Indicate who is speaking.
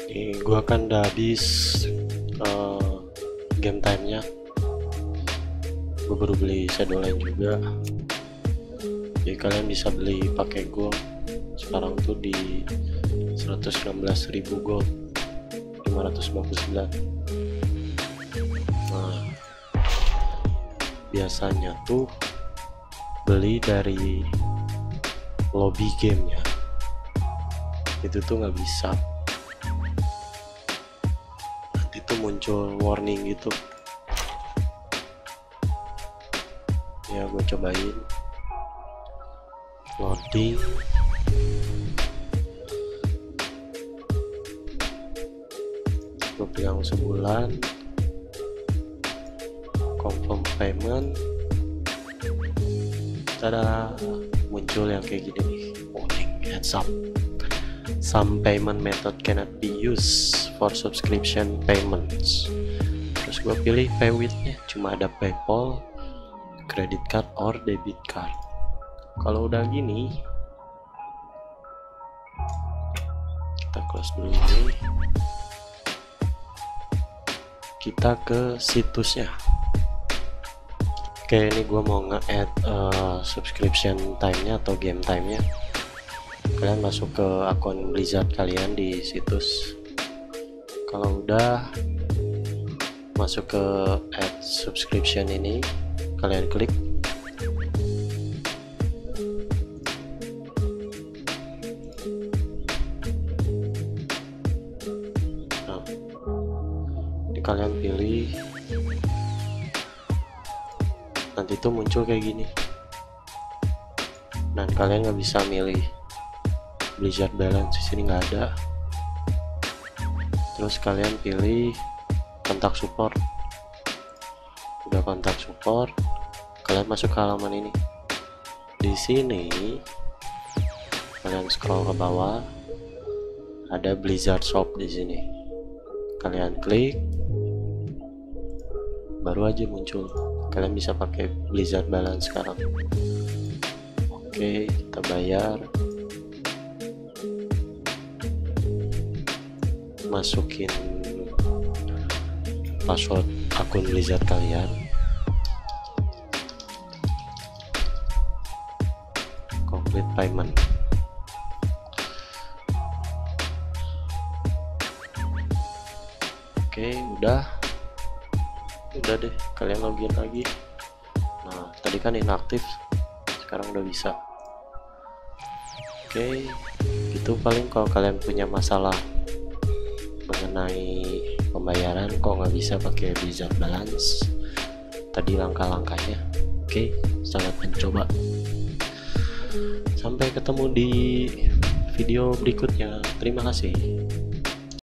Speaker 1: Ini gua kan udah habis game time-nya. Gue baru beli shadow line juga, jadi kalian bisa beli pakai gold. Sekarang tuh di 116.000 gold, 559. Nah, biasanya tuh beli dari lobby gamenya, itu tuh nggak bisa. Nanti tuh muncul warning gitu. Ya gue cobain loading. Gue pegang sebulan, confirm payment. Tada, muncul yang kayak gini nih, warning, heads up, some payment method cannot be used for subscription payments. Terus gue pilih pay with-nya, cuma ada PayPal, credit card or debit card. Kalau udah gini, kita close dulu ini. Kita ke situsnya. Oke, ini gue mau nge-add subscription time-nya atau game time-nya. Kalian masuk ke akun Blizzard kalian di situs. Kalau udah masuk ke add subscription ini, kalian klik. Nah, ini kalian pilih. Nanti tuh muncul kayak gini. Dan kalian nggak bisa milih Blizzard balance, di sini nggak ada. Terus kalian pilih kontak support. Udah kontak support, kalian masuk ke halaman ini. Di sini kalian scroll ke bawah, ada Blizzard Shop di sini. Kalian klik, baru aja muncul. Kalian bisa pakai Blizzard balance sekarang. Oke, kita bayar. Masukin password akun Blizzard kalian. Complete payment. Oke, udah deh, kalian login lagi. Nah, tadi kan inaktif, sekarang udah bisa. Oke, itu paling kalau kalian punya masalah mengenai pembayaran kok nggak bisa pakai Blizzard balance, tadi langkah-langkahnya. Oke, selamat mencoba. Sampai ketemu di video berikutnya. Terima kasih.